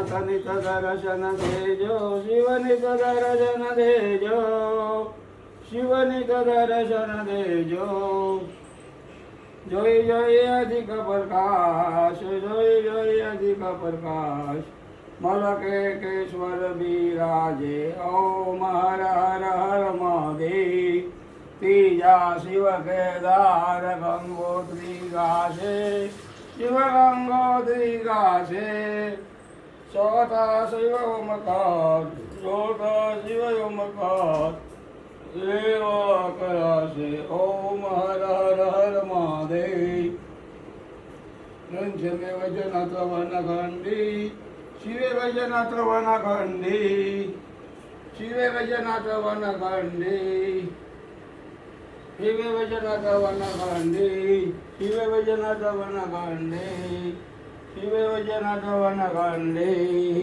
નિત દર્શન દેજો શિવનિત દર્શન દેજો શિવનિત દર્શન દેજો જોઈ જોઈ અધિક પ્રકાશ જોઈ જોઈ અધિક પ્રકાશ મલકે કેશ્વર બિરાજે ઓમ હર હર હર મહાદેવ ત્રીજા શિવ કેદાર ગંગોત્રી ગાશે શિવ ગંગોત્રી ગાશે ચોથા શિવ ઓમકાર ચોથા શિવ ઓમકાર સેવા કરાશે ઓમ હર હર હર મહાદેવ રંજમે વજનાથ વનખંડી શિવે વજનાથ વનખંડી શિવે વજનાથ વનખંડી શિવે વજનાથ વનખંડી શિવે વજનાથ વનખંડી શિવે વજનાથ વનખંડી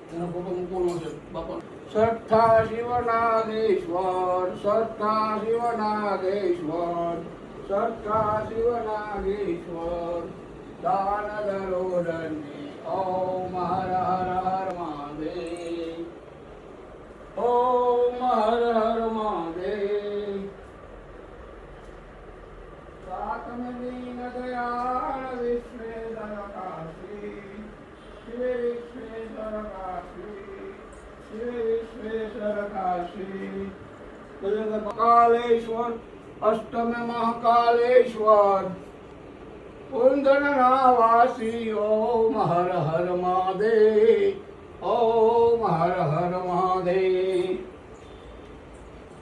એનો ફોટો મૂકવાનો છે બાપા સત્તા શિવનાગેશ્વર સત્તા શિવનાગેશ્વર સત્તા શિવનાગેશ્વર દાન દરોદની ઓમ હર હર હર મહાદેવ ઓમ હર હર મહાદેવ સાતમે દીન દયાળ વિશ્વેશ્વર કાશી શિવે વિશ્વેશ્વર કાશી શિવે વિશ્વેશ્વર કાશી કાલેશ્વર અષ્ટમે મહાકાલેશ્વર પુંદરનાવાસી ઓમ હર હર મહાદેવ ઓમ હર હર મહાદેવ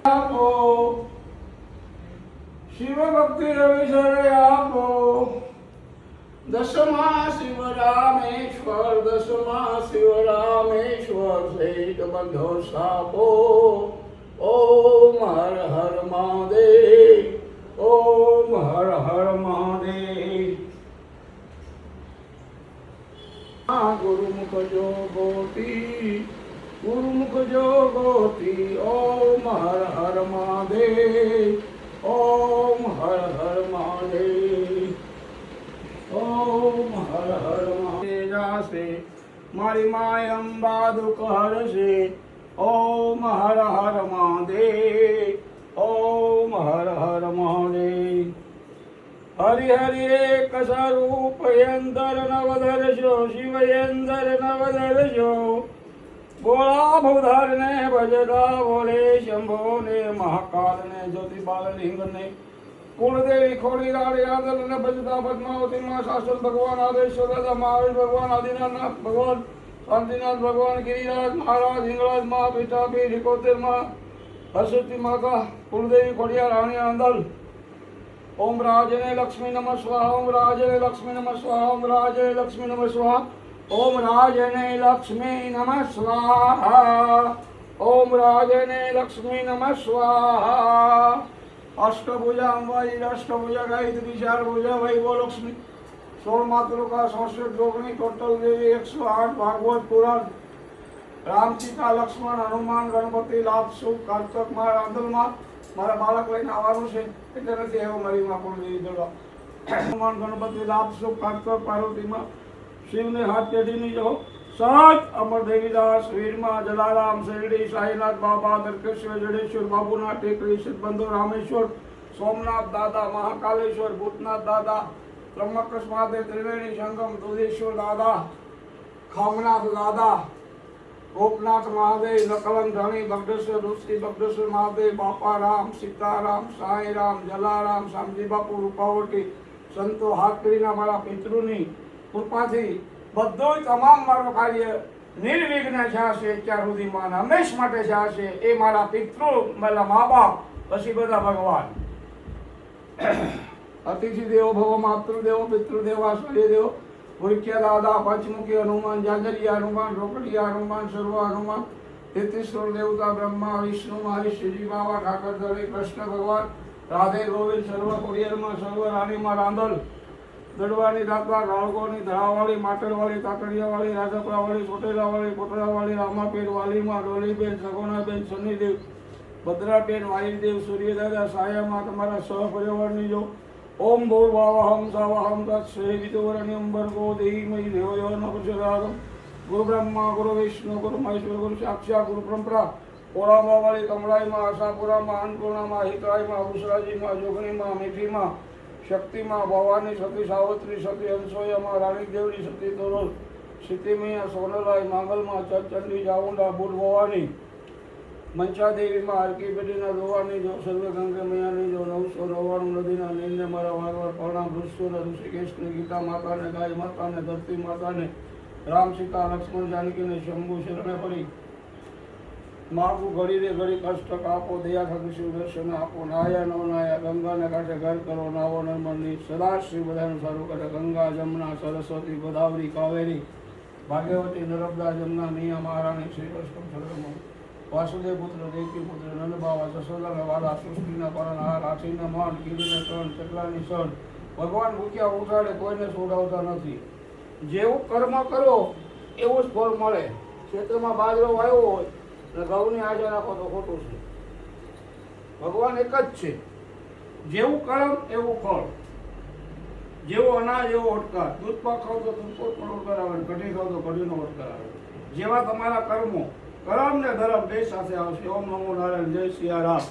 આપો શિવ ભક્તિ રવિસરે આપો દસમા શિવ રામેશ્વર દસમા શિવ રામેશ્વર શેષ બંધો સાપો ઓમ હર હર મહાદેવ ઓમ હર હર મહાદેવ ગુરુમુખ જો ગોતી ઓમ હર હર મહાદેવ ઓમ હર હર મહાદેવ ઓમ હર હર મહાદેવ જાશે મારી માય અંબા દુઃખ હરશે ઓમ હર હર મહાદેવ ઓમ હર હર મહાદેવ હરિ એક સ્વરૂપ યંદર નવદર્શો શિવ યંદર નવદર્શો બોલા ભવધાર ને ભજતા બોલે શંભો ને મહાકાલ ને જ્યોતિબાલ લિંગ ને કુળદેવી ખોડી રાડી આદલ ને ભજતા પદ્માવતી માં શાસન ભગવાન આદેશ્વર દાદા મહાવીર ભગવાન આદિનાથ ભગવાન શાંતિનાથ ભગવાન ગિરિરાજ મહારાજ હિંગળાજ મા પીઠાપી રિકોતેર માં હરસ્વતી માતા કુળદેવી ખોડિયા રાણી આંદલ ओम राजने लक्ष्मी नमः स्वाहा ओम राजने लक्ष्मी नमः स्वाहा ओम राजने लक्ष्मी नमः स्वाहा ओम राजने लक्ष्मी नमः स्वाहा ओम राजने लक्ष्मी नमः स्वाहा अष्टभुजा अंबाजी अष्टभुजा गायत्री चार भुजा वैभव लक्ष्मी 16 मातृ का संस्कृत जोगनी टोटल देवी 108 भागवत पुराण राम सीता लक्ष्मण हनुमान गणपति लाभ सुख कार्तक मार आंदोलन मारा बालक लઈને આવવાનું છે એટલે નથી આવ્યો મારી માં કુળદેવી દળવા હનુમાન ગણપતિ લાભ સુખ કાર્તક પાર્વતીમાં શિવને હાથ પેઢીની જો સત અમર દેવીદાસ વીરમાં જલારામ શેરડી સાઈનાથ બાબા દરકેશ્વર જડેશ્વર બાબુનાથ ટેકરી સિદ્ધબંધુ રામેશ્વર સોમનાથ દાદા મહાકાલેશ્વર ભૂતનાથ દાદા બ્રહ્મકૃષ્ણ મહાદેવ ત્રિવેણી સંગમ દુધેશ્વર દાદા ખામનાથ દાદા गोपनाथ महादेव नकलन धनी बगडेश्वर ऋषि बगडेश्वर महादेव बापा राम सीताराम साई राम जलाराम शामजी बापू रूपावटी संतो हाथकरीना मारा पितृनी कृपाथी બધું તમામ મારું કાર્ય નિર્વિઘ્ન થશે અત્યાર સુધીમાં હંમેશ માટે થશે એ મારા પિતૃ મારા મા બાપ પછી બધા ભગવાન અતિથિ દેવો ભવ માતૃદેવો પિતૃદેવો આશ્રય દેવો ભૂખ્યા દાદા પંચમુખી હનુમાન જાગરિયા હનુમાન રોકડિયા હનુમાન સર્વ હનુમાન તેત્રીસોર દેવતા બ્રહ્મા વિષ્ણુ મહેશ શ્રીજી બાબા ઠાકર દળી કૃષ્ણ ભગવાન રાધે ગોવિંદ સર્વ કુરિયરમાં સર્વ રાણીમાં રાંધલ દડવાની દાતા રાળગોની ધરાવાળી માટરવાળી કાકડિયાવાળી રાજપરાવાળી ચોટેલાવાળી કોટડાવાળી રામાપીર વાલીમાં ડોલીબેન સગુણાબેન સન્નીદેવ ભદ્રાબેન વાયુદેવ સૂર્યદાદા સાયામાં તમારા સહપરિવારની જો ओम भूर्भुवः स्वः तत्सवितुर्वरेण्यं भर्गो देवि धियो यो न प्रचोदयात् गुरु ब्रह्मा गुरु विष्णु गुरु महेश्वर गुरु साक्षात् गुरु परम्परा ओरामा वाली कमलाई माँ आशापुरा माँ अन्नपूर्णा माँ हितराई माँ भूसराजी माँ जोगनी माँ मीठी माँ शक्ति माँ भवानी सती सावित्री सती अनसोया माँ रानी देवरी सती तोरल सीती मैया सोनलाई मांगल माँ चंडी जाऊंडा बुध भवानी मंचा देवी माँ हरकी बेटीना रोवानी जो सर्वे गंगे मैयानी जो 999 नदीना नींदने मारा वारवार प्रणाम ऋषिओ ने ऋषिकेश ने गीता माता ने गाय माता ने धरती माता ने राम सीता लक्ष्मण जानकी ने शंभु शरणे पड़ी मागू घड़ी रे घड़ी कष्ट कापो दया थकी शिव दर्शन आपो नाया नो नाया गंगा ने कांठे घर करो नावो नर्मदी सदा श्री बधानु सारू करे गंगा जमुना सरस्वती गोदावरी कावेरी भाग्यवती नर्मदा जमुना मैया महारानी श्री कृष्ण चंद्रमा वासुदेव पुत्र देवकी पुत्र नंद बाबा जसोदा वाला सृष्टिना પાલનહાર હાથીના મન કીડીને ત્રણ ચકલાની સણ ભગવાન ભૂખ્યા ઉઠાડે કોઈને છોડાવતા નથી જેવું કર્મ કરો એવું જ ફળ મળે ક્ષેત્રમાં બાજરો વાવ્યો હોય અને ઘઉંની આજા રાખો તો ખોટું છે ભગવાન એક જ છે જેવું કર્મ એવું ફળ જેવો અનાજ એવો ઓટકાર દૂધ પાક ખાવ તો દૂધનો પણ ઓટકાર આવે કઢી ખાવ તો કઢીનો ઓટકાર આવે જેવા તમારા કર્મો કરમ ને ધરમ બે સાથે આવશે ઓમ નમો નારાયણ જય સિયા રામ